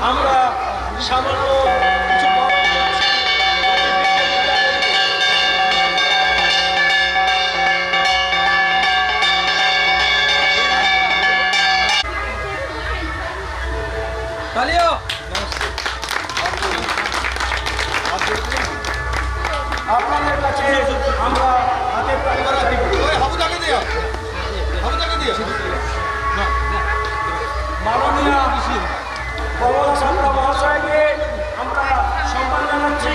আমরা সামান্য কিছু তালিও আপনাদের কাছে আমরা হাতে পরিবার দিব ওই হাবুদাকে দিও মাননীয় কমল সান্তা মহাশয়কে আমরা সম্মান জানাচ্ছি।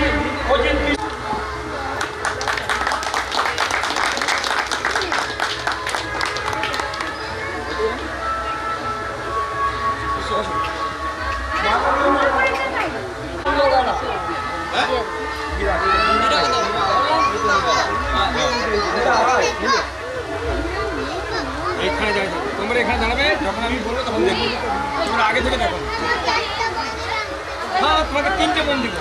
তোমরা এখানে দাঁড়াবে, যখন আমি বলবো তখন দেখো, তোমরা আগে থেকে দেখো। হ্যাঁ, তোমাকে 3টে বোন দিব।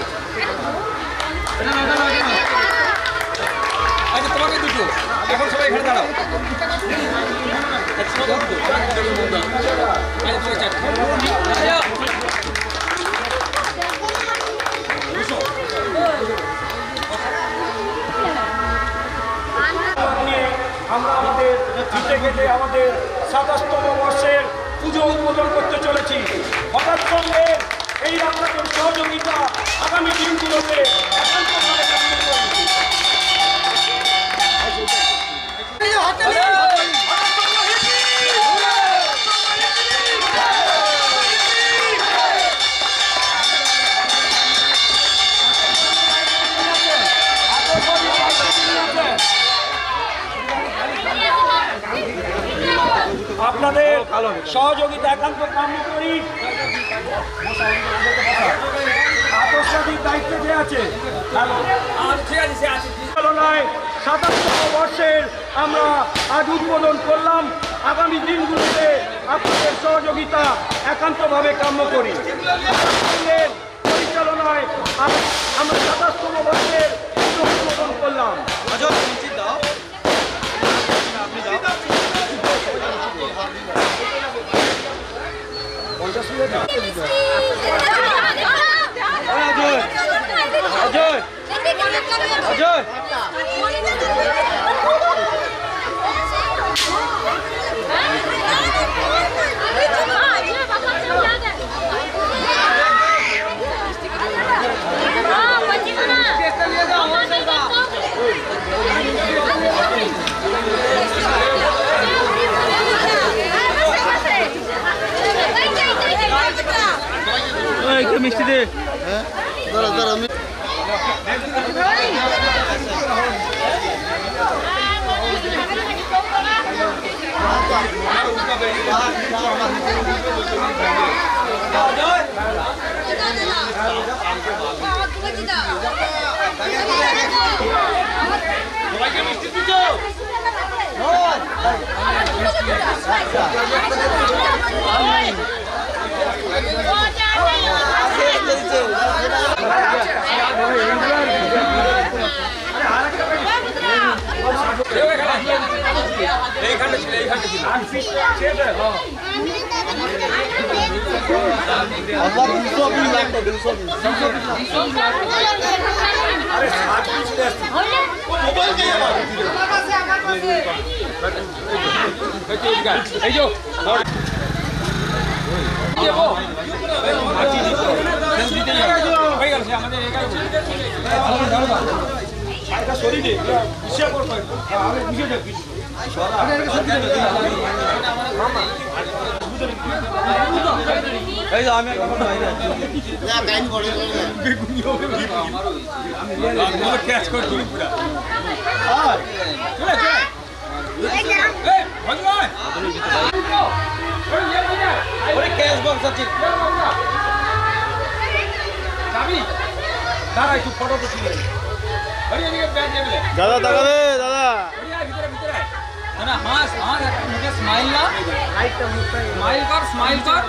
আচ্ছা তোমাকে দুটো এখন সবাই এখানে দাঁড়াও আমরা আমাদের জিতে গেলে আমাদের 27তম বর্ষের পুজো উদ্বোধন করতে চলেছি। হঠাৎ সঙ্গে এই আপনাদের সহযোগিতা আগামী দিনগুলোতে একান্তভাবে কাম্য করি। আপনাদের সহযোগিতা একান্ত কাম্য করি। আতসবাদীর দায়িত্বে যে আছে 27তম বর্ষের আমরা আজ উদ্বোধন করলাম। আগামী দিনগুলোতে আপনাদের সহযোগিতা একান্তভাবে কাম্য করি। পরিচালনায় আমরা 27তম বর্ষের উদ্বোধন করলাম। মিষ্টি দে সবাইকে মিষ্টি দিচ্ছ শরীরে আমি বুঝে যাচ্ছি দাঁড়া একটু ফটো তো ছিল দাদা তাকাবে দাদা না হাস হাস মুখে স্মাইল না স্মাইল কর স্মাইল কর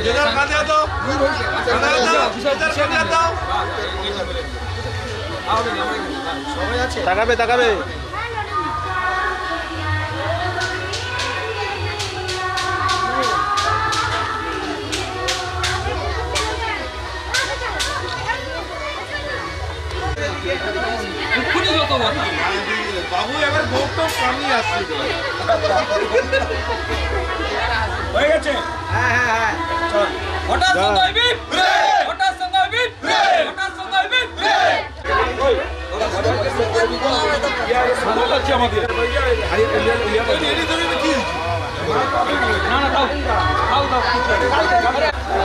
যেটা কাঁদে দাও তাকাবে তাকাবে বাবু এবার ভোট তো সামনে আসছে হয়ে গেছে হ্যাঁ হ্যাঁ হ্যাঁ চল হঠাৎ সন্ধ্যায় বিপ হঠাৎ সন্ধ্যায় বিপ হঠাৎ সন্ধ্যায় বিপ আমাদের না না দাও দাও দাও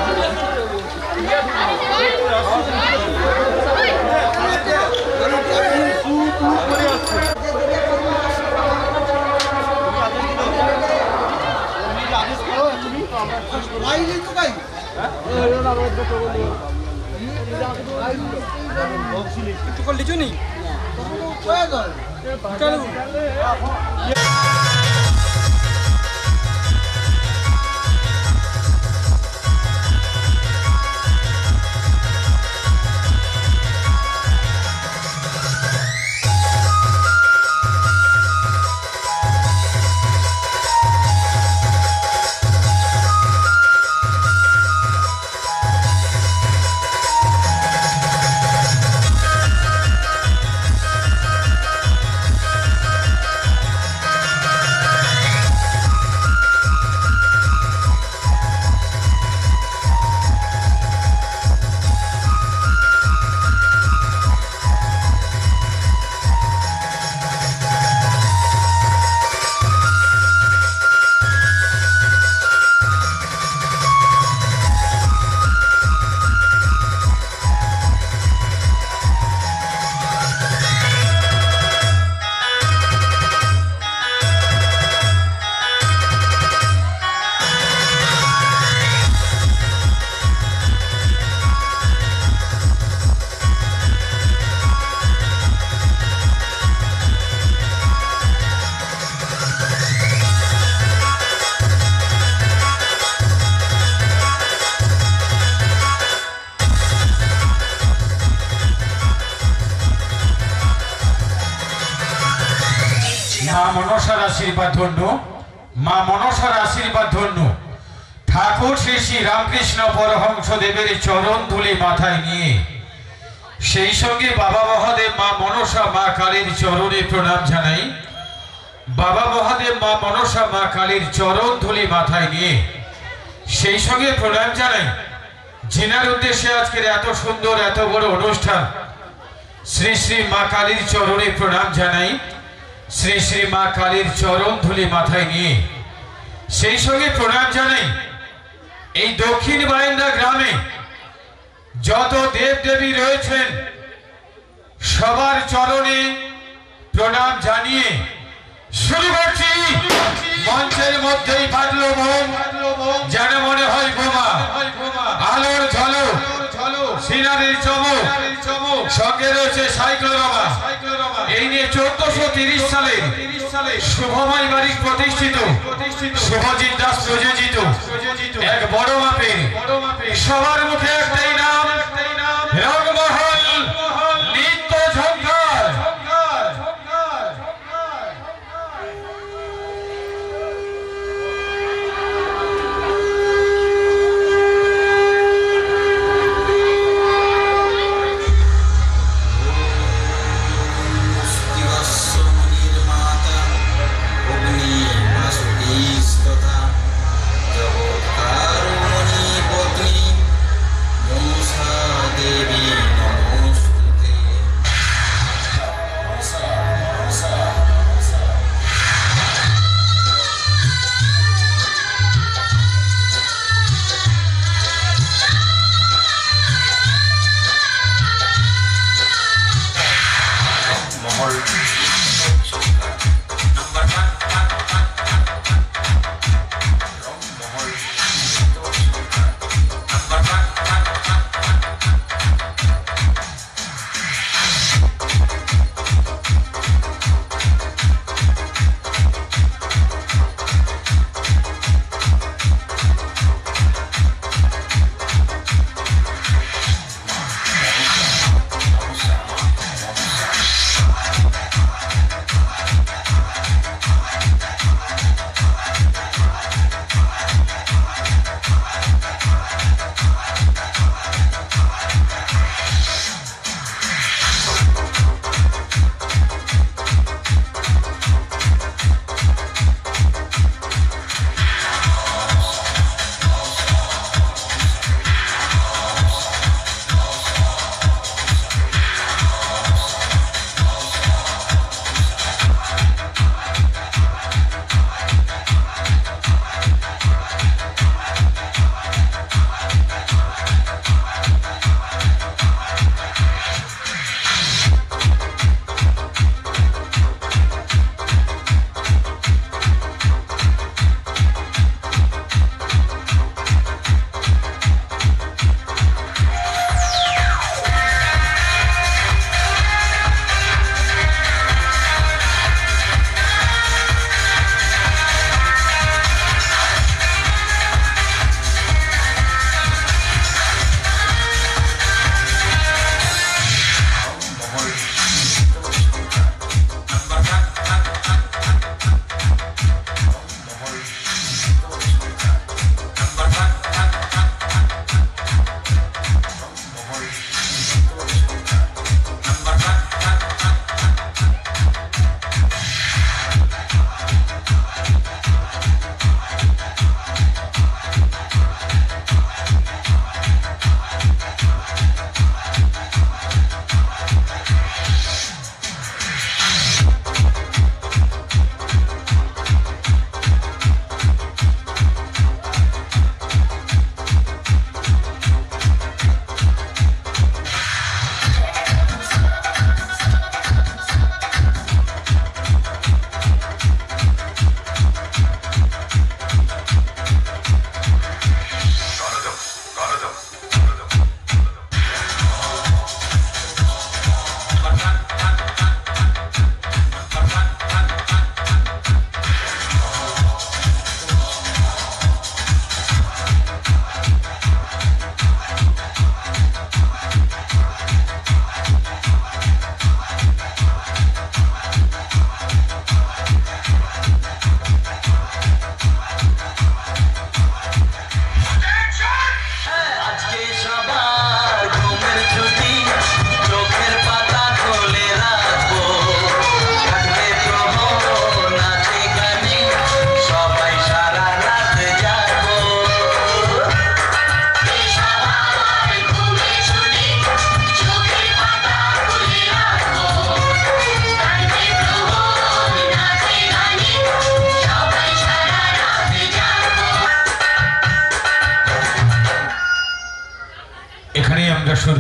লিচু নেই মা মনসার আশীর্বাদ ধন্য, মা মনসার আশীর্বাদ ধন্য। ঠাকুর শ্রী শ্রী রামকৃষ্ণ পরমহংস দেবের চরণ ধুলি মাথায় নিয়ে, সেই সঙ্গে বাবা মহাদেব মা মনসা মা কালীর চরণে প্রণাম জানাই। বাবা মহাদেব মা মনসা মা কালীর চরণ ধুলি মাথায় নিয়ে সেই সঙ্গে প্রণাম জানাই যিনার উদ্দেশ্যে আজকের এত সুন্দর এত বড় অনুষ্ঠান। শ্রী শ্রী মা কালীর চরণে প্রণাম জানাই, শ্রী শ্রী মা কালীর চরণ ধুলি মাথায় নিয়ে সেই সঙ্গে প্রণাম জানাই এই দক্ষিণ বারান্দা গ্রামে যত দেব দেবী রয়েছেন সবার চরণে প্রণাম জানিয়ে শুরু করছি। মঞ্চের মধ্যেই বাজলো বোম, যেন মনে হয় বোমা, আলোর ঝলক, সিনারির চমক, সঙ্গে রয়েছে সাইক্লোরমা। এই নিয়ে 1430 সালে শুভময় বাড়ি প্রতিষ্ঠিত শুভজিৎ দাস প্রযোজিত এক বড় মাপের সবার মুখে একটাই নাম, রংমহল নিত্য ঝঙ্কার।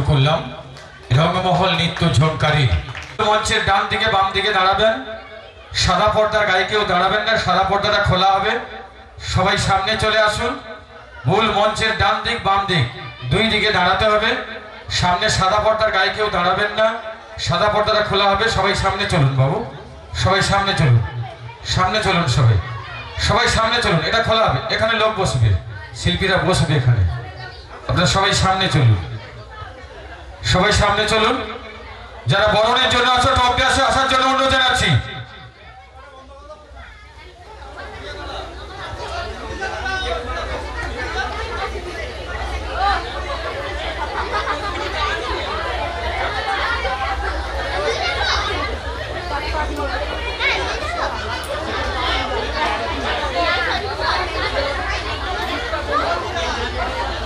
করলাম রঙ্গমহল নৃত্য ঝঙ্কারী। মঞ্চের ডান দিকে বাম দিকে দাঁড়াবেন, সাদা পর্দার গায়ে কেউ দাঁড়াবেন না, সাদা পর্দাটা খোলা হবে। সবাই সামনে চলে আসুন। মূল মঞ্চের ডান দিক বাম দিক দুই দিকে দাঁড়াতে হবে। সামনে সাদা পর্দার গায়ে কেউ দাঁড়াবেন না, সাদা পর্দাটা খোলা হবে। সবাই সামনে চলুন বাবু, সবাই সামনে চলুন, সামনে চলুন, সবাই সবাই সামনে চলুন। এটা খোলা হবে, এখানে লোক বসবে, শিল্পীরা বসবে এখানে। আপনারা সবাই সামনে চলুন, সবাই সামনে চলুন। যারা বরণের জন্য আছো অভ্যাসে আসার জন্য অনুরোধ জানাচ্ছি।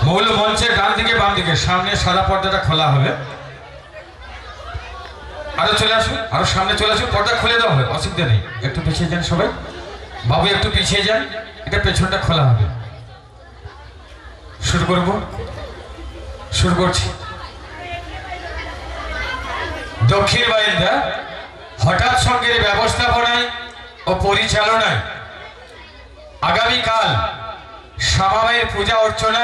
মূল মঞ্চের ডান দিকে বাম দিকে সামনে সাদা পর্দাটা খোলা হবে। আরো চলে আসুন, আরো সামনে চলে আসুন, পর্দা খুলে দেওয়া হবে, অসুবিধা নেই। একটু পিছিয়ে যান সবাই, বাবু একটু পিছিয়ে যান, এটা পেছনটা খোলা হবে। শুরু করব, শুরু করছি। দক্ষিণ বারিন্দা হঠাৎ সঙ্গের ব্যবস্থাপনায় ও পরিচালনায় আগামীকাল শ্যামা মায়ের পূজা অর্চনা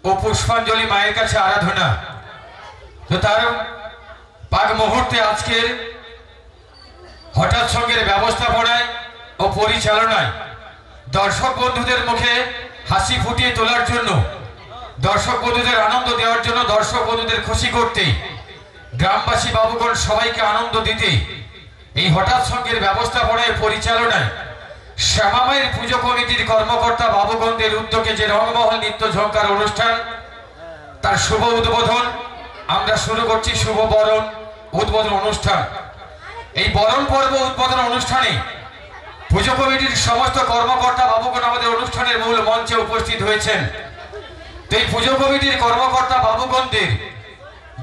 ও পুষ্পাঞ্জলি মায়ের কাছে আরাধনা, তো তার পাক মুহূর্তে আজকের হঠাৎ সঙ্গের ব্যবস্থাপনায় ও পরিচালনায় দর্শক বন্ধুদের মুখে হাসি ফুটিয়ে তোলার জন্য, দর্শক বন্ধুদের আনন্দ দেওয়ার জন্য, দর্শক বন্ধুদের খুশি করতে, গ্রামবাসী বাবুগণ সবাইকে আনন্দ দিতে এই হঠাৎ সঙ্গের ব্যবস্থাপনায় পরিচালনায় শ্যামা মায়ের পুজো কমিটির কর্মকর্তা বাবুগণদের উদ্যোগে যে রঙ্গমহল নৃত্য ঝঙ্কার অনুষ্ঠান, তার শুভ উদ্বোধন আমরা শুরু করছি। শুভ বরণ উদ্বোধন অনুষ্ঠান। এই বরণ পর্ব উদ্বোধন অনুষ্ঠানে পুজো কমিটির সমস্ত কর্মকর্তা বাবুগণ আমাদের অনুষ্ঠানের মূল মঞ্চে উপস্থিত হয়েছেন। তো এই পুজো কমিটির কর্মকর্তা বাবুগণদের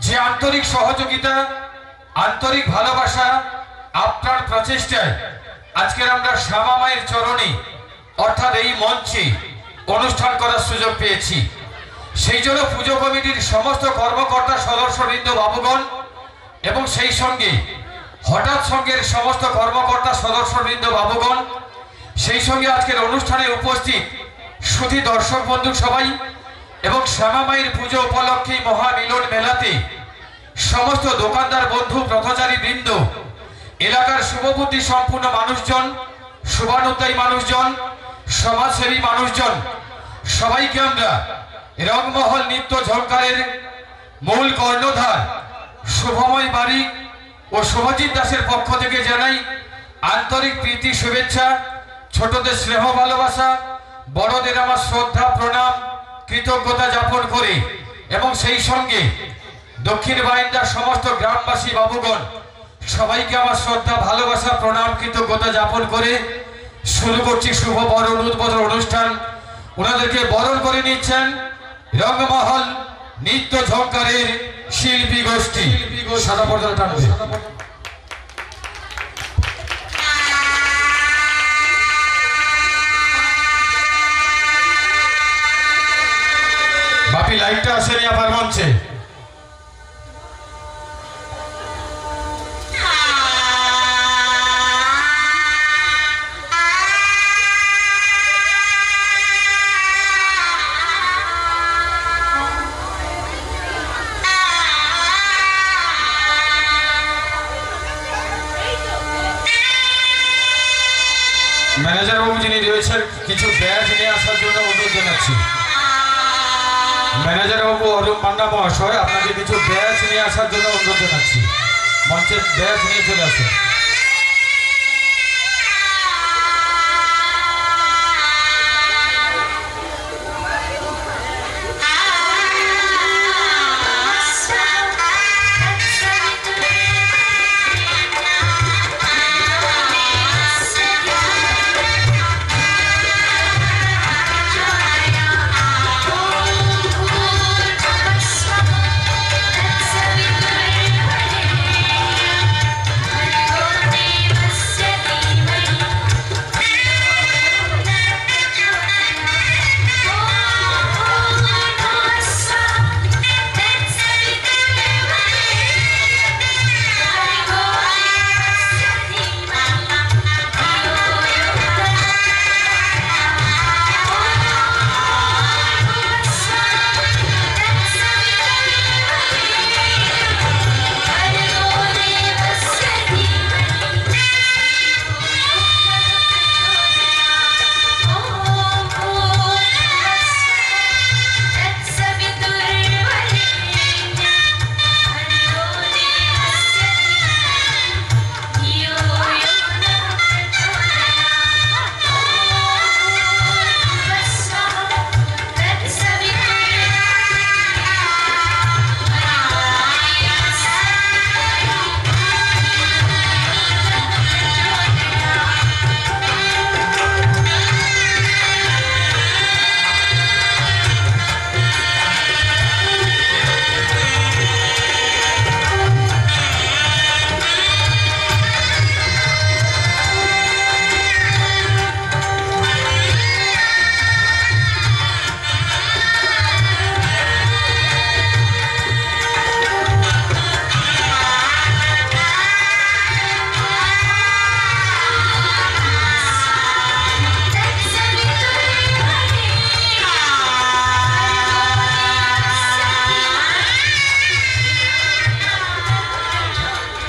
যে আন্তরিক সহযোগিতা, আন্তরিক ভালোবাসা, আপনার প্রচেষ্টায় আজকের আমরা শ্যামা মায়ের চরণে অর্থাৎ এই মঞ্চে অনুষ্ঠান করার সুযোগ পেয়েছি। সেই জন্য পুজো কমিটির সমস্ত কর্মকর্তা সদস্যবৃন্দ বাবুগণ এবং সেই সঙ্গে হঠাৎ সঙ্গের সমস্ত কর্মকর্তা সদস্যবৃন্দ বাবুগণ, সেই সঙ্গে আজকের অনুষ্ঠানে উপস্থিত সুধী দর্শক বন্ধু সবাই এবং শ্যামা মায়ের পুজো উপলক্ষে মহামিলন মেলাতে সমস্ত দোকানদার বন্ধু, পথচারী বৃন্দ, এলাকার শুভবুদ্ধি সম্পূর্ণ মানুষজন, শুভানুদ্দায়ী মানুষজন, সমাজসেবী মানুষজন, সবাইকে আমরা রঙ্গমহল নৃত্য ঝঙ্কারের মূল কর্ণধার শুভময় বারিক ও শুভজিৎ দাসের পক্ষ থেকে জানাই আন্তরিক প্রীতি, শুভেচ্ছা, ছোটদের স্নেহ ভালোবাসা, বড়দের আমার শ্রদ্ধা প্রণাম কৃতজ্ঞতা জ্ঞাপন করে এবং সেই সঙ্গে দক্ষিণ বারিন্দার সমস্ত গ্রামবাসী বাবুগণ সবাইকে আমার শ্রদ্ধা ভালোবাসা প্রণাম কৃতজ্ঞতা জ্ঞাপন করে শুরু করছি শুভ বরণ উদ্বোধন অনুষ্ঠান। ওনাদেরকে বরণ করে নিচ্ছেন রঙ্গমহল নৃত্য ঝঙ্কারের শিল্পী গোষ্ঠী। সাদা পর্দা টানবে। বাপি লাইটটা আসেনি আবার মঞ্চে। ম্যানেজার বাবু যিনি রয়েছেন কিছু ব্যাজ নিয়ে আসার জন্য অনুরোধ জানাচ্ছি। ম্যানেজার বাবু অরূপ মান্না মহাশয়, আপনাকে কিছু ব্যাজ নিয়ে আসার জন্য অনুরোধ জানাচ্ছি। মঞ্চে ব্যাজ নিয়ে চলে আসুন। Oh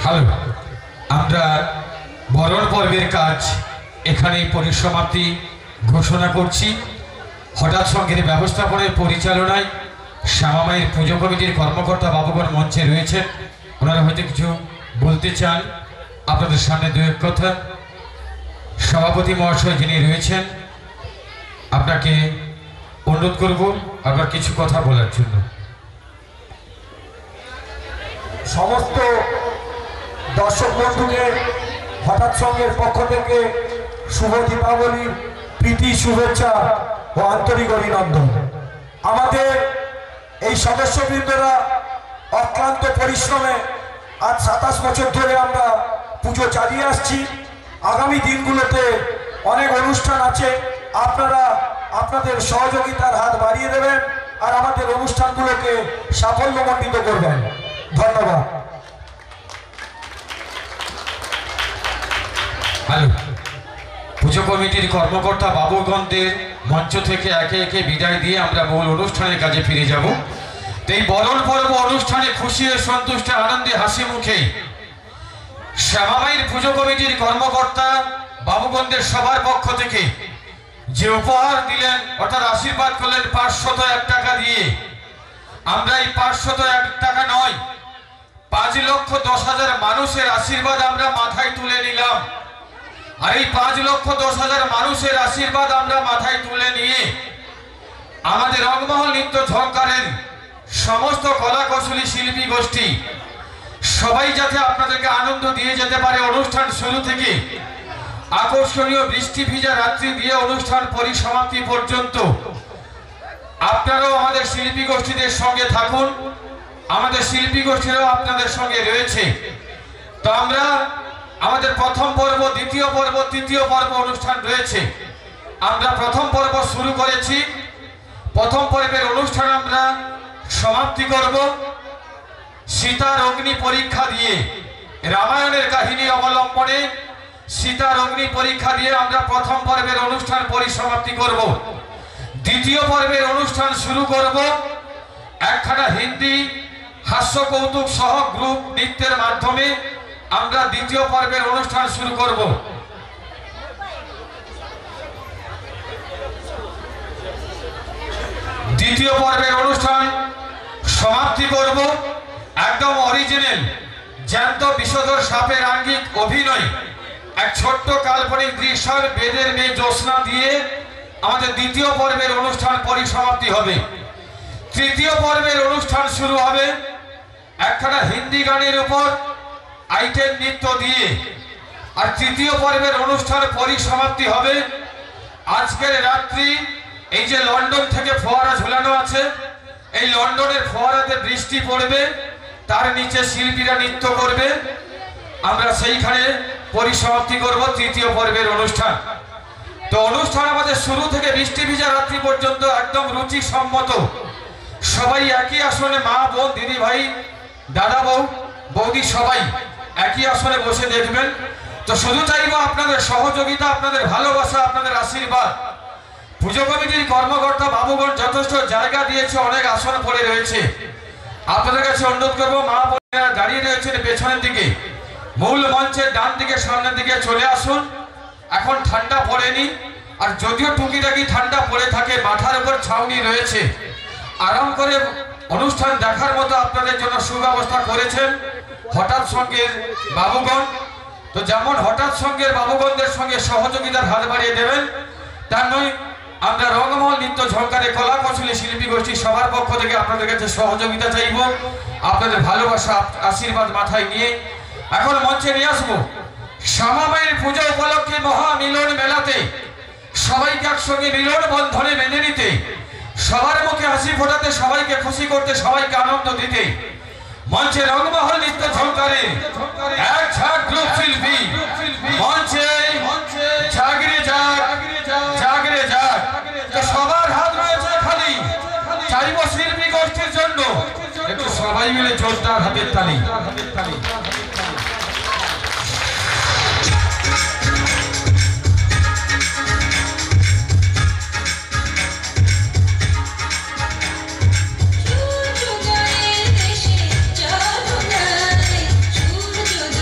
হ্যালো, আমরা বরণ পর্বের কাজ এখানেই পরিসমাপ্তি ঘোষণা করছি। হঠাৎ সঙ্গের ব্যবস্থাপনার পরিচালনায় শ্যামামায়ের পুজো কমিটির কর্মকর্তা বাবুগণ মঞ্চে রয়েছেন। ওনারা হয়তো কিছু বলতে চান আপনাদের সামনে দু এক কথা। সভাপতি মহাশয় যিনি রয়েছেন, আপনাকে অনুরোধ করব আবার কিছু কথা বলার জন্য। সমস্ত দর্শক বন্ধুকে হঠাৎ সঙ্গের পক্ষ থেকে শুভ দীপাবলির প্রীতি শুভেচ্ছা ও আন্তরিক অভিনন্দন। আমাদের এই সদস্যবৃন্দরা অক্লান্ত পরিশ্রমে আজ 27 বছর ধরে আমরা পুজো চালিয়ে আসছি। আগামী দিনগুলোতে অনেক অনুষ্ঠান আছে, আপনারা আপনাদের সহযোগিতার হাত বাড়িয়ে দেবেন আর আমাদের অনুষ্ঠানগুলোকে সাফল্যমণ্ডিত করবেন। ধন্যবাদ। হ্যালো, পুজো কমিটির কর্মকর্তা বাবুগণদের মঞ্চ থেকে একে একে বিদায় দিয়ে আমরা মূল অনুষ্ঠানের কাজে ফিরে যাব। এই বরণ পর্ব অনুষ্ঠানে খুশি ও সন্তুষ্ট আনন্দে হাসি মুখে শ্যামামায়ের পুজো কমিটির কর্মকর্তা বাবুগণদের সবার পক্ষ থেকে যে উপহার দিলেন অর্থাৎ আশীর্বাদ করলেন 501 টাকা দিয়ে, আমরা এই 501 টাকা নয়, 5,10,000 মানুষের আশীর্বাদ আমরা মাথায় তুলে নিলাম। আর এই 5,10,000 মানুষের আশীর্বাদ আমরা মাথায় তুলে নিয়ে আমাদের রংমহল নৃত্য ঝঙ্কারের সমস্ত কলা কৌশলী শিল্পী গোষ্ঠী সবাই যাতে আপনাদেরকে আনন্দ দিয়ে যেতে পারে, অনুষ্ঠান শুরু থেকে আকর্ষণীয় বৃষ্টি ভিজা রাত্রি দিয়ে অনুষ্ঠান পরিসমাপ্তি পর্যন্ত আপনারাও আমাদের শিল্পী গোষ্ঠীদের সঙ্গে থাকুন। আমাদের শিল্পী গোষ্ঠীরাও আপনাদের সঙ্গে রয়েছে। তো আমরা আমাদের প্রথম পর্ব, দ্বিতীয় পর্ব, তৃতীয় পর্ব অনুষ্ঠান রয়েছে। আমরা প্রথম পর্ব শুরু করেছি। প্রথম পর্বের অনুষ্ঠান আমরা সমাপ্তি করব সীতার অগ্নি পরীক্ষা দিয়ে। রামায়ণের কাহিনী অবলম্বনে সীতার অগ্নি পরীক্ষা দিয়ে আমরা প্রথম পর্বের অনুষ্ঠান পরিসমাপ্তি করব। দ্বিতীয় পর্বের অনুষ্ঠান শুরু করব একখানা হিন্দি হাস্য কৌতুক সহ গ্রুপ নৃত্যের মাধ্যমে। আমরা দ্বিতীয় পর্বের অনুষ্ঠান শুরু করব। দ্বিতীয় পর্বের অনুষ্ঠান সমাপ্তি করব একদম অরিজিনাল জ্যান্ত বিষধর সাপের আঙ্গিক অভিনয় এক ছোট্ট কাল্পনিক দৃশ্যের বেদের মেয়ে জ্যোৎস্না দিয়ে আমাদের দ্বিতীয় পর্বের অনুষ্ঠান পরিসমাপ্তি হবে। তৃতীয় পর্বের অনুষ্ঠান শুরু হবে একখানা হিন্দি গানের উপর আইটেম নৃত্য দিয়ে। আর তৃতীয় পর্বের অনুষ্ঠান পরিসমাপ্তি হবে আজকের রাত্রি এই যে লন্ডন থেকে ফোয়ারা ঝুলানো আছে, এই লন্ডনের ফোয়ারাতে বৃষ্টি পড়বে, তার নিচে শিল্পীরা নৃত্য করবে। আমরা সেইখানে পরিসমাপ্তি করব তৃতীয় পর্বের অনুষ্ঠান। তো অনুষ্ঠান আমাদের শুরু থেকে বৃষ্টি ভিজা রাত্রি পর্যন্ত একদম রুচিসম্মত। সবাই একই আসনে, মা বোন দিদি ভাই দাদা বউ বৌদি সবাই একই আসনে বসে দেখবেন। তো শুধু চাইবো আপনাদের সহযোগিতা, আপনাদের ভালোবাসা, আপনাদের আশীর্বাদ। পুজো কমিটির কর্মকর্তা বাবুগণ যথেষ্ট জায়গা দিয়েছে, অনেক আসন পড়ে রয়েছে। আপনাদের কাছে অনুরোধ করবো, মা বোনেরা দাঁড়িয়ে রয়েছেন পেছনের দিকে, মূল মঞ্চের ডান দিকে সামনের দিকে চলে আসুন। এখন ঠান্ডা পড়েনি, আর যদিও টুকিটাকি ঠান্ডা পড়ে থাকে, মাথার উপর ছাউনি রয়েছে, আরাম করে অনুষ্ঠান দেখার মতো আপনাদের জন্য সুব্যবস্থা করেছেন হঠাৎ সঙ্গের বাবুগণ। তো যেমন হঠাৎ সঙ্গের বাবুগণদের সঙ্গে সহযোগিতার হাত বাড়িয়ে দেবেন, তার নয় আমরা রংমহল নৃত্য ঝঙ্কারে কলা কৌশলী শিল্পী গোষ্ঠী সবার পক্ষ থেকে আপনাদের কাছে সহযোগিতা চাইব, আপনাদের ভালোবাসা আশীর্বাদ মাথায় নিয়ে এখন মঞ্চে নিয়ে আসবো শ্যামামায়ের পুজো উপলক্ষে মহা মিলন মেলাতে সবাইকে একসঙ্গে মিলন বন্ধনে বেঁধে নিতে, সবার মুখে হাসি ফোটাতে, সবাইকে খুশি করতে, সবাইকে আনন্দ দিতে মঞ্চে রংমহল নৃত্য ঝঙ্কারে এক ঝাঁক গ্রুপ শিল্পী মঞ্চে জাগরে যাক, জাগরে যাক। সবার হাত রয়েছে খালি, চাইব শিল্পী গোষ্ঠীর জন্য একটু সবাই মিলে জোরদার হাতের তালি। সূর্যোদয়ের দেশে জগমগায়, সূর্যোদয়ের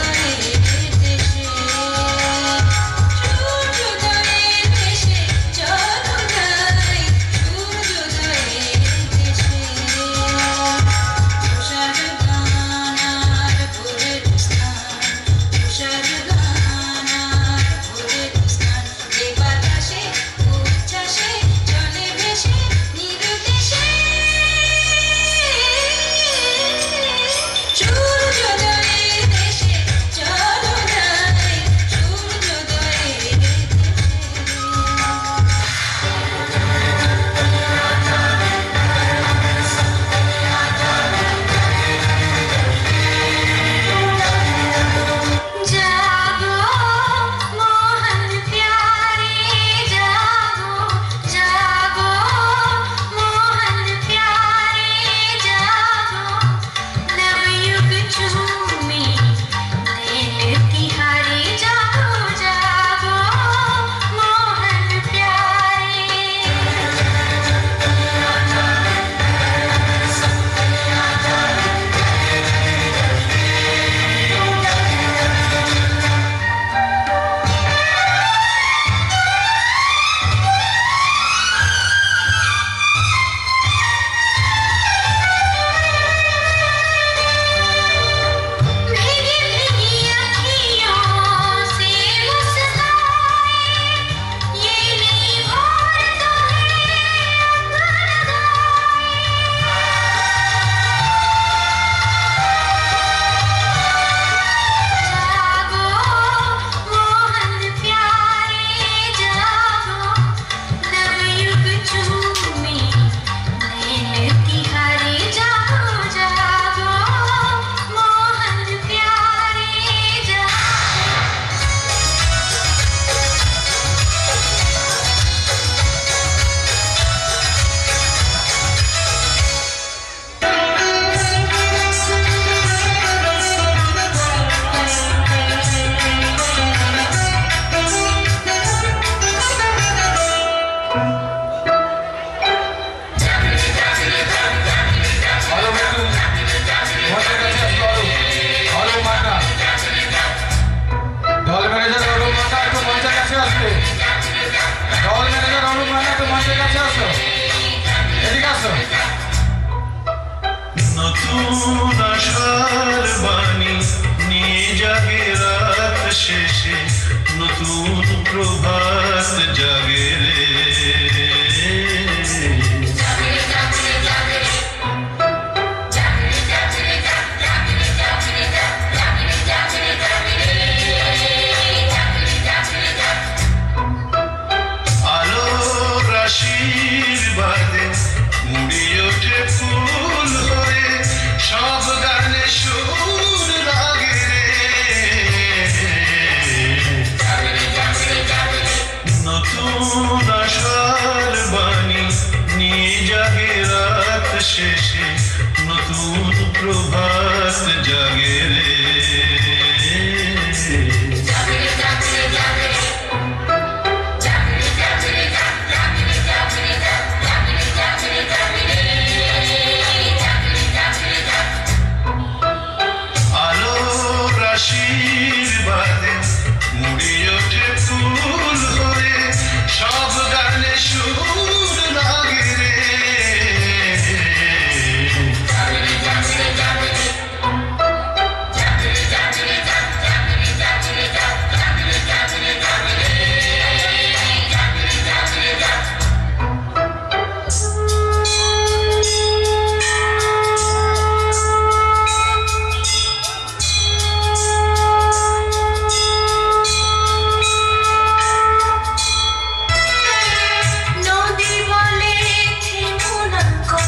জাগে রাত শেষে নতুন প্রভাত জাগে রে। আলোর আশীর্বাদে মুড়ি ওঠে ফুল হয়ে সব গানে সুর লাগে রে। নতুন আশার বাণী নিয়ে জাগে রাত শেষে নতুন প্রভাত জাগে রে। আলোর আশীর্বাদে মুড়ি ওঠে ফুল হয়ে সব গানে সুর লাগে রে। নদী বলে থেমো না গো,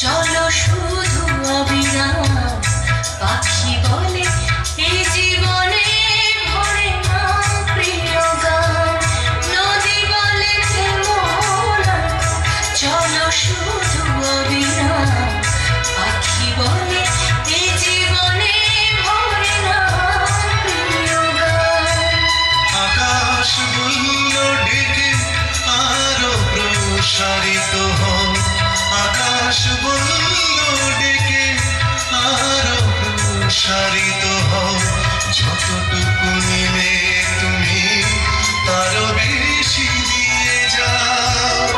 চলো শুধু অবিরাম। পাখি বলে এই জীবনে ভরে না প্রিয় গান। নদী বলে থেমো না গো, চলো শুধু অবিরাম। পাখি বলে এই জীবনে ভরে না প্রিয় গান। আকাশ বলল ডেকে আরো প্রসারিত হও। আকাশ বলল ডেকে আরো প্রসারিত হও। যতটুকু নিলে তুমি তারও বেশি দিয়ে যাও।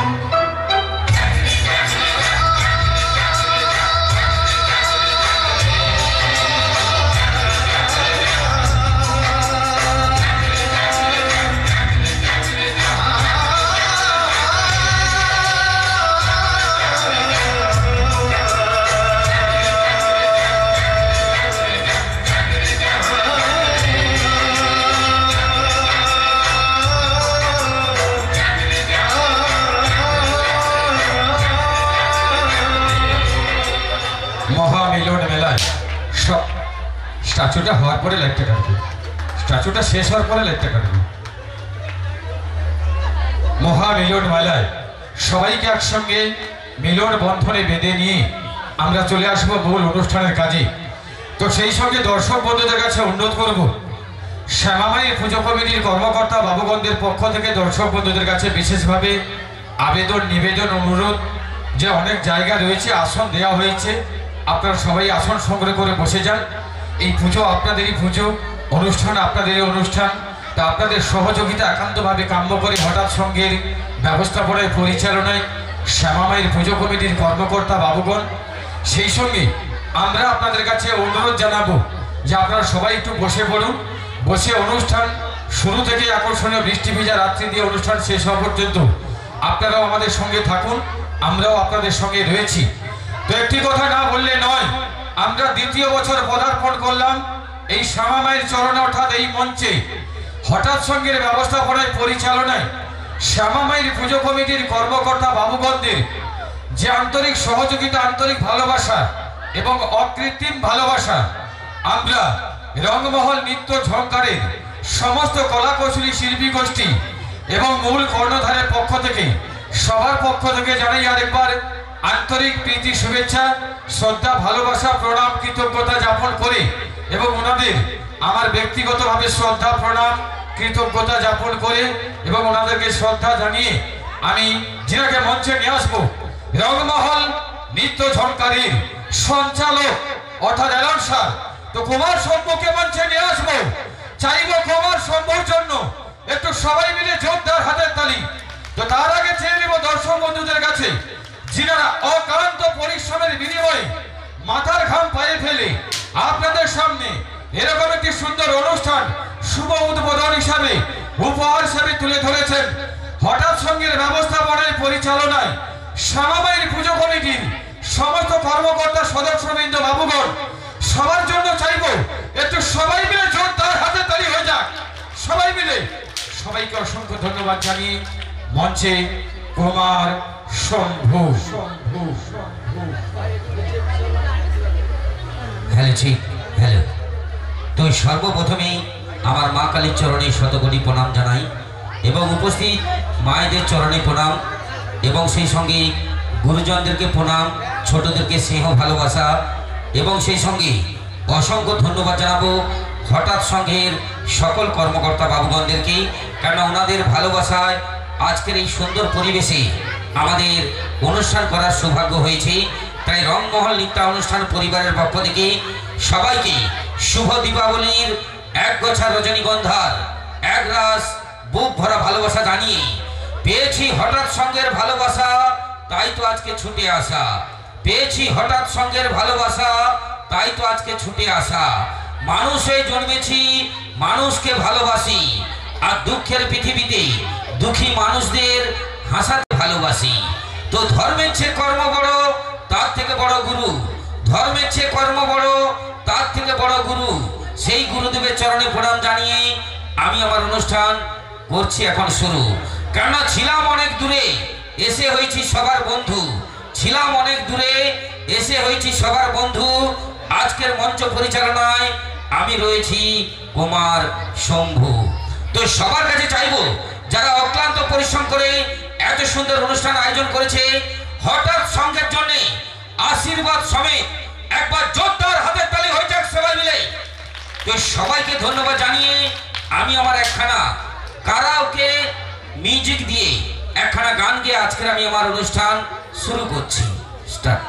মহামিলন মেলায় সব স্ট্যাচুটা হওয়ার পরে লাইটটা কাটবে, স্ট্যাচুটা শেষ হওয়ার পরে লাইটটা কাটবে। মহামিলন মেলায় সবাইকে একসঙ্গে মিলন বন্ধনে বেঁধে নিয়ে আমরা চলে আসবো মূল অনুষ্ঠানের কাজে। তো সেই সঙ্গে দর্শক বন্ধুদের কাছে অনুরোধ করব, শ্যামামায়ের পুজো কমিটির কর্মকর্তা বাবুগণদের পক্ষ থেকে দর্শক বন্ধুদের কাছে বিশেষভাবে আবেদন নিবেদন অনুরোধ যে অনেক জায়গা রয়েছে, আসন দেওয়া হয়েছে, আপনারা সবাই আসন সংগ্রহ করে বসে যান। এই পুজো আপনাদেরই পুজো, অনুষ্ঠান আপনাদেরই অনুষ্ঠান। তা আপনাদের সহযোগিতা একান্তভাবে কাম্য করে হঠাৎ সঙ্গের ব্যবস্থাপনায় পরিচালনায় শ্যামামায়ের পুজো কমিটির কর্মকর্তা বাবুগণ, সেই সঙ্গে আমরা আপনাদের কাছে অনুরোধ জানাবো যে আপনারা সবাই একটু বসে পড়ুন। বসে অনুষ্ঠান শুরু থেকে আকর্ষণীয় বৃষ্টি ভেজা রাত্রি দিয়ে অনুষ্ঠান শেষ হওয়া পর্যন্ত আপনারাও আমাদের সঙ্গে থাকুন, আমরাও আপনাদের সঙ্গে রয়েছি। তো একটি কথা না বললে নয়, আমরা দ্বিতীয় বছর পদার্পণ করলাম এই শ্যামামায়ের চরণে, অর্থাৎ এই মঞ্চে হঠাৎ সঙ্গের ব্যবস্থাপনায় পরিচালনায় শ্যামামায়ের পুজো কমিটির কর্মকর্তা বাবুগণদের যে আন্তরিক সহযোগিতা, আন্তরিক ভালোবাসা এবং অকৃত্রিম ভালোবাসা, আমরা রংমহল নৃত্য ঝঙ্কারের সমস্ত কলাকৌশলী শিল্পী গোষ্ঠী এবং মূল কর্ণধারের পক্ষ থেকে সবার পক্ষ থেকে জানাই আরেকবার আন্তরিক প্রীতি, শুভেচ্ছা, শ্রদ্ধা, ভালোবাসা, প্রণাম, কৃতজ্ঞতা জ্ঞাপন করে এবং ওনাদের আমার ব্যক্তিগতভাবে শ্রদ্ধা, প্রণাম, কৃতজ্ঞতা জ্ঞাপন করে এবং ওনাদেরকে শ্রদ্ধা জানিয়ে আমি যিনাকে মঞ্চে নিয়ে আসবো রংমহল নৃত্য ঝঙ্কারের সঞ্চালক অর্থাৎ অ্যানাউন্সার, তো কুমার শম্ভুকে মঞ্চে নিয়ে আসবো। চাইবো কুমার শম্ভুর জন্য একটু সবাই মিলে জোরদার হাতের তালি। তো তার আগে চেয়ে নেব দর্শক বন্ধুদের কাছে, যিনারা অক্লান্ত পরিশ্রমের বিনিময়ে মাথার ঘাম পায়ে ফেলে আপনাদের সামনে এরকম একটি সুন্দর অনুষ্ঠান শুভ উদ্বোধন হিসাবে উপহার হিসাবে তুলে ধরেছেন হঠাৎ সঙ্গের ব্যবস্থাপনায় পরিচালনায় শ্যামাবাইয়ের পুজো কমিটির সমস্ত কর্মকর্তা সদস্যবৃন্দ বাবুগণ। সবার জন্য চাইবো একটু সবাই মিলে জোরদার হাতে তালি হয়ে যাক। সবাই মিলে সবাইকে অসংখ্য ধন্যবাদ জানিয়ে মঞ্চে কুমার শম্ভু। হ্যালো ঠিক হ্যালো। তো সর্বপ্রথমেই আমার মা কালীর চরণে শতকোটি প্রণাম জানাই এবং উপস্থিত মায়েদের চরণে প্রণাম এবং সেই সঙ্গে গুরুজনদেরকে প্রণাম, ছোটদেরকে স্নেহ ভালোবাসা এবং সেই সঙ্গে অসংখ্য ধন্যবাদ জানাবো হঠাৎ সংঘের সকল কর্মকর্তা বাবুগণদেরকে, কারণ ওনাদের ভালোবাসায় আজকের এই সুন্দর পরিবেশে আমাদের অনুষ্ঠান করার সৌভাগ্য হয়েছে। তাই রংমহল নৃত্যানুষ্ঠান পরিবারের পক্ষ থেকে সবাইকে শুভ দীপাবলির একগোছা রজনীগন্ধার একরাশ বুক ভরা ভালোবাসা জানিয়ে পেয়েছি হঠাৎ সঙ্গের ভালোবাসা, তাই তো আজকে ছুটে আসা। পেয়েছি হঠাৎ সঙ্গের ভালোবাসা, তাই তো আজকে ছুটে আসা। মানুষে জন্মেছি, মানুষকে ভালোবাসি, আর দুঃখের পৃথিবীতে দুঃখী মানুষদের হাসাতে ভালোবাসি। তো ধর্মের চেয়ে কর্ম বড়, তার থেকে বড় গুরু। ধর্মের চেয়ে কর্ম বড়, তার থেকে বড় গুরু। সেই গুরুদেবের চরণে প্রণাম জানিয়ে আমি আমার অনুষ্ঠান করছি এখন শুরু। কেননা ছিলাম অনেক দূরে, এসে হয়েছি সবার বন্ধু। ছিলাম অনেক দূরে, এসে হয়েছি সবার বন্ধু। আজকের মঞ্চ পরিচালনায় আমি রয়েছি কুমার শম্ভু। তো সবার কাছে চাইবো যারা অক্লান্ত পরিশ্রম করে এত সুন্দর অনুষ্ঠান আয়োজন করেছে হঠাৎ সঙ্গের জন্য আশীর্বাদ সমেত একবার জোরদার হাতের তালি হয়ে যাক সবাই মিলে। তো সবাইকে ধন্যবাদ জানিয়ে আমি আমার একখানা কারাওকে মিউজিক দিয়ে একখানা গান গিয়ে আজকের আমি আমার অনুষ্ঠান শুরু করছি। স্টার্ট।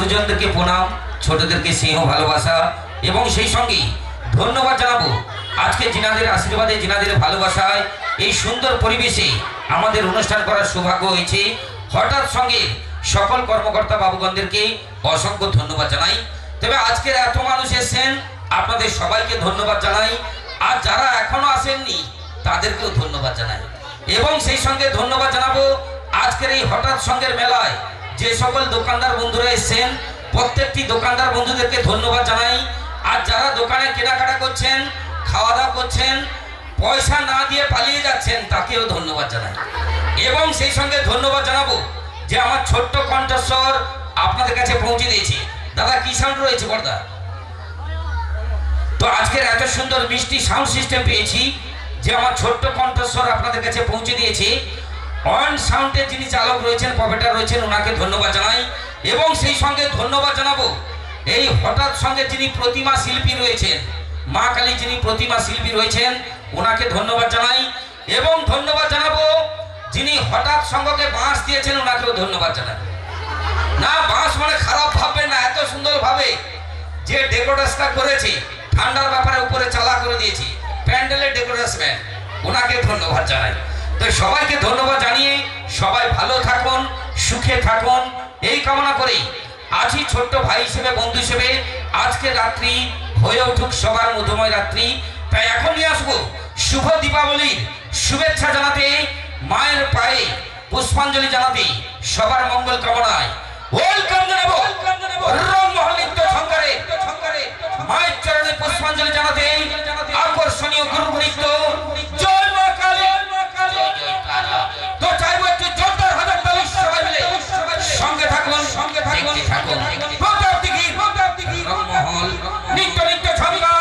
গুরুজনদেরকে প্রণাম, ছোটদেরকে স্নেহ ভালোবাসা এবং সেই সঙ্গে ধন্যবাদ জানাবো আজকে জিনাদের আশীর্বাদে, জিনাদের ভালোবাসায় এই সুন্দর পরিবেশে আমাদের অনুষ্ঠান করার সৌভাগ্য হয়েছে। হঠাৎ সঙ্গে সকল কর্মকর্তা বাবুগণদেরকে অসংখ্য ধন্যবাদ জানাই। তবে আজকের এত মানুষ এসেছেন, আপনাদের সবাইকে ধন্যবাদ জানাই। আর যারা এখনো আসেননি তাদেরকেও ধন্যবাদ জানাই এবং সেই সঙ্গে ধন্যবাদ জানাবো আজকের এই হঠাৎ সঙ্গের মেলায় যে সকল দোকানদার বন্ধুরা এসেছেন, প্রত্যেকটি দোকানদার বন্ধুদেরকে ধন্যবাদ জানাই। আর যারা দোকানে কেনাকাটা করছেন, খাওয়া দাওয়া করছেন, পয়সা না দিয়ে পালিয়ে যাচ্ছেন, তাকেও ধন্যবাদ জানাই এবং সেই সঙ্গে ধন্যবাদ জানাবো যে আমার ছোট্ট কণ্ঠস্বর আপনাদের কাছে পৌঁছে দিয়েছি। দাদা কি সাউন্ড রয়েছে বড়দা? তো আজকের এত সুন্দর মিষ্টি সাউন্ড সিস্টেম পেয়েছি যে আমার ছোট্ট কণ্ঠস্বর আপনাদের কাছে পৌঁছে দিয়েছে। অন সাউন্ডের যিনি চালক রয়েছেন, প্রোপাইটার রয়েছেন, ওনাকে ধন্যবাদ জানাই এবং সেই সঙ্গে ধন্যবাদ জানাবো এই হঠাৎ সঙ্গে যিনি প্রতিমা শিল্পী রয়েছেন, মা কালী যিনি প্রতিমা শিল্পী রয়েছেন, ওনাকে ধন্যবাদ জানাই এবং ধন্যবাদ জানাবো যিনি হঠাৎ সঙ্গকে বাঁশ দিয়েছেন, ওনাকেও ধন্যবাদ জানাই। না, বাঁশ মানে খারাপ ভাববেন না, এত সুন্দর ভাবে যে ডেকোরেশনটা করেছে, ঠান্ডার ব্যাপারে উপরে চালা করে দিয়েছি, প্যান্ডেলের ডেকোরেশন, ওনাকে ধন্যবাদ জানাই। তো সবাইকে ধন্যবাদ জানিয়ে সবাই ভালো থাকুন, সুখে থাকুন এই কামনা করেই আজই ছোট্ট ভাই হিসেবে, বন্ধু হিসেবে আজকে রাত্রি হয়ে উঠুক সবার মধুময় রাত্রি। তাই এখনই আসবো শুভ দীপাবলির শুভেচ্ছা জানাতে, মায়ের পায়ে পুষ্পাঞ্জলি জানাতে, সবার মঙ্গল কামনায় ওয়েলকাম জানাবো রংমহল নৃত্য সংকারে মায়ের চরণে পুষ্পাঞ্জলি জানাতে আকর্ষণীয় গ্রুপ নৃত্য জয় মা কালী। তো চাইবো একটু জোরদার হাজার তালি সবাই মিলে সঙ্গে থাকুন, দেখতে থাকুন রংমহল নৃত্য সংকার।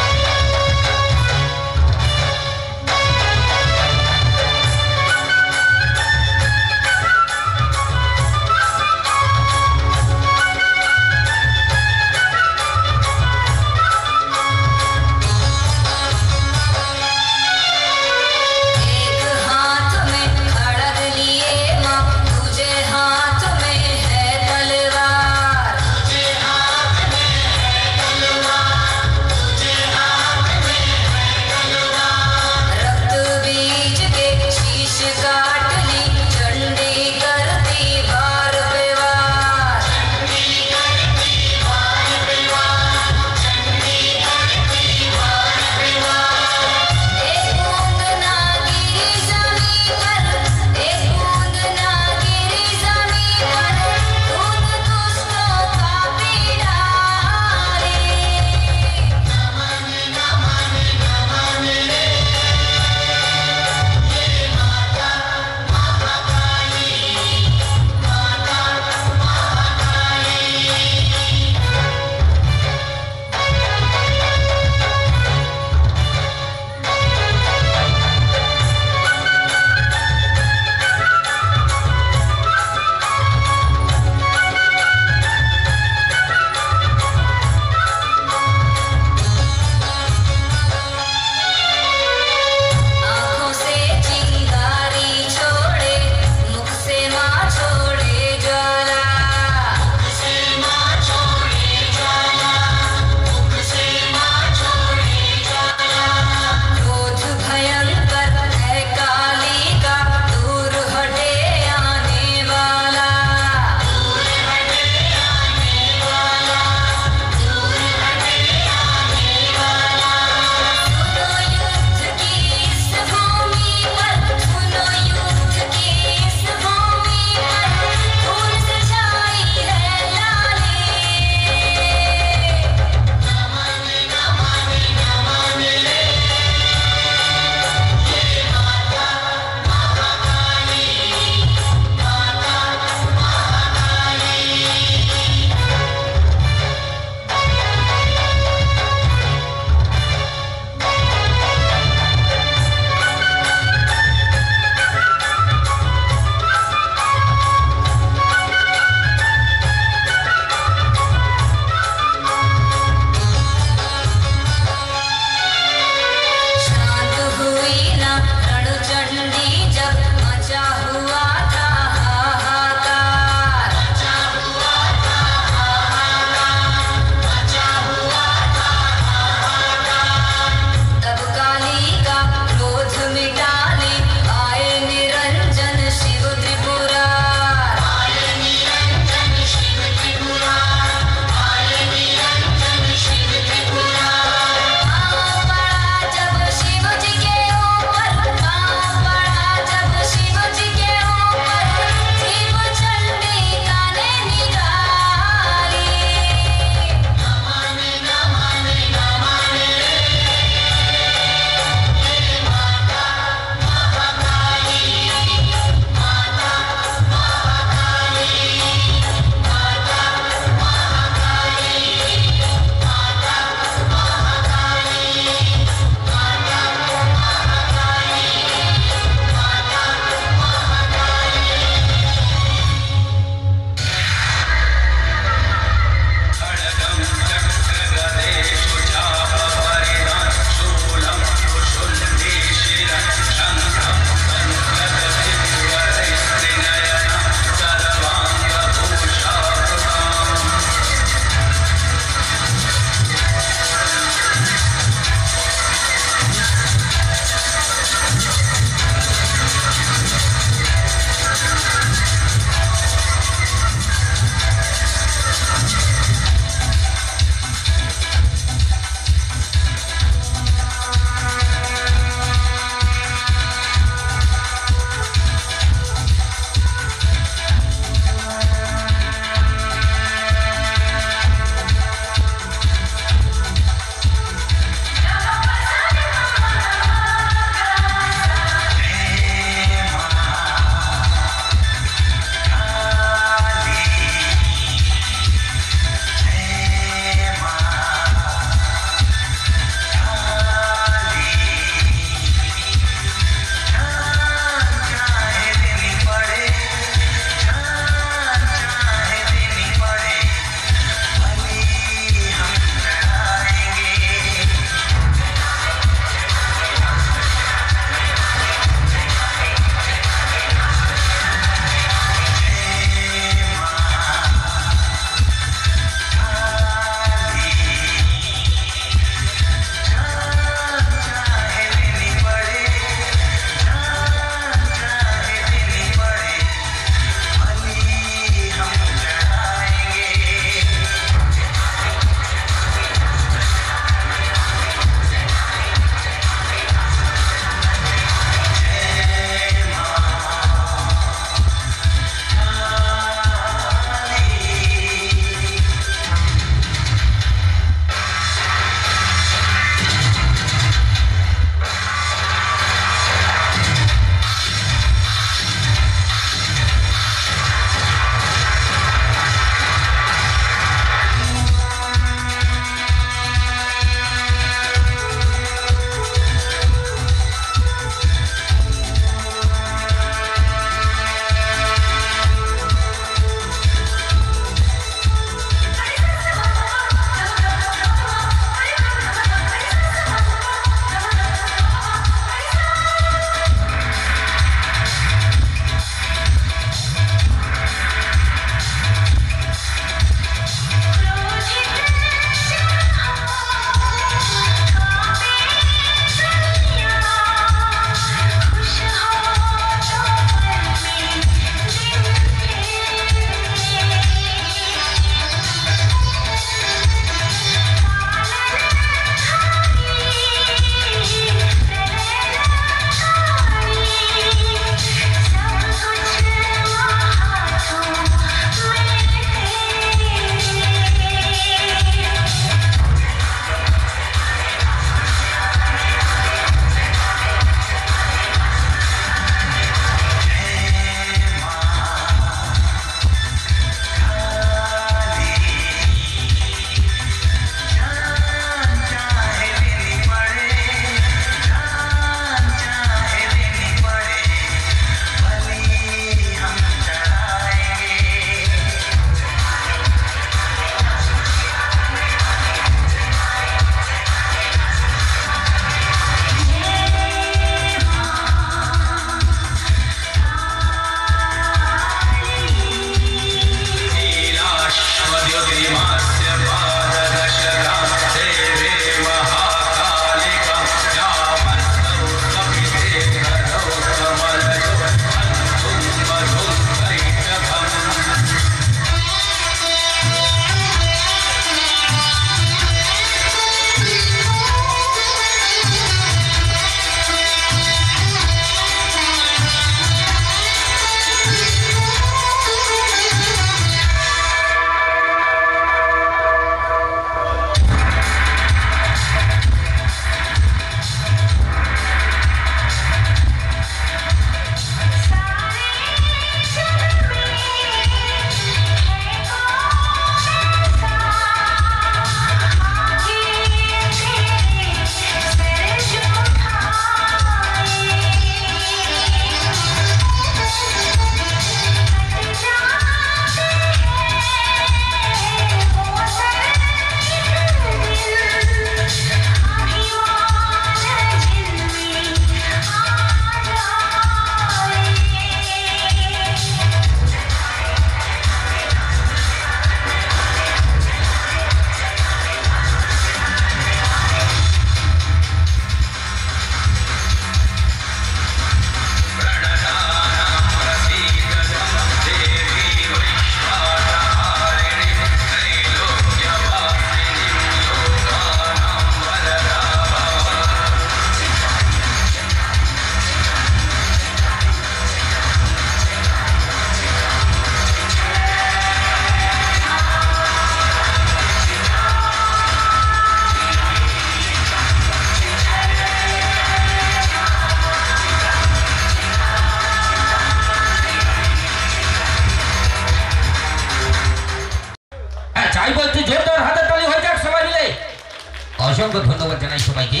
অসংখ্য ধন্যবাদ জানাই সবাইকে।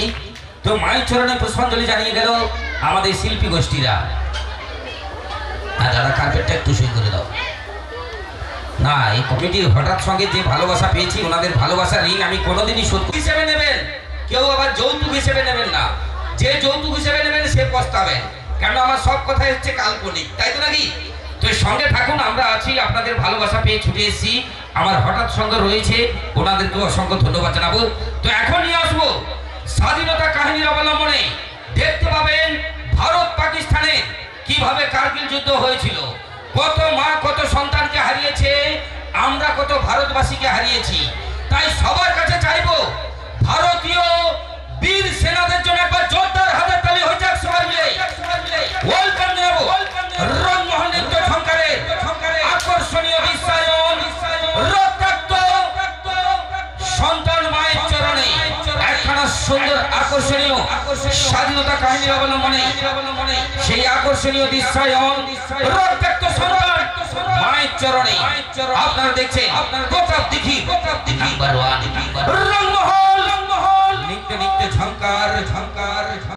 তো মায়ের চরণে পুষ্পাঞ্জলি জানিয়ে গেল আমাদের শিল্পী গোষ্ঠীরা। দাদা কার্পেটটা একটু সই করে দাও না। এই কমিটির হঠাৎ সঙ্গে যে ভালোবাসা পেয়েছি, ওনাদের ভালোবাসার ঋণ আমি কোনোদিনই শোধ হিসেবে নেবেন। কেউ আবার যৌতুক হিসেবে নেবেন না। যে যৌতুক হিসেবে নেবেন সে পস্তাবেন, কেন আমার সব কথাই হচ্ছে কাল্পনিক, তাই তো নাকি? তো সঙ্গে থাকুন, আমরা আছি, আপনাদের ভালোবাসা পেয়ে ছুটে এসেছি। আমার হঠাৎ সঙ্গে রয়েছে, ওনাদেরকে অসংখ্য ধন্যবাদ জানাবো। তো এখন নিয়ে আসবো স্বাধীনতা কাহিনীর অবলম্বনে। দেখতে পাবেন ভারত পাকিস্তানে কিভাবে কার্গিল যুদ্ধ হয়েছিল, কত মা কত সন্তানকে হারিয়েছে, আমরা কত ভারতবাসীকে হারিয়েছি। তাই সবার কাছে চাইবো ভারতীয় বীর সেনাদের জন্য একবার জোরদার হাজার তালি হয়ে যাক সবাই মিলে। ওয়েলকাম জানাবো রংমোহন নৃত্য ঝঙ্কারের আকর্ষণীয় বিশ্বায়ন রক্তাক্ত সন্তান মায়ের চরণে একখানা সুন্দর আকর্ষণীয় স্বাধীনতা কাহিনীর অবলম্বনে সেই আকর্ষণীয় বিশ্বায়ন রক্তাক্ত সন্তান মায়ের চরণে আপনারা দেখছেন প্রতাপ দিঘি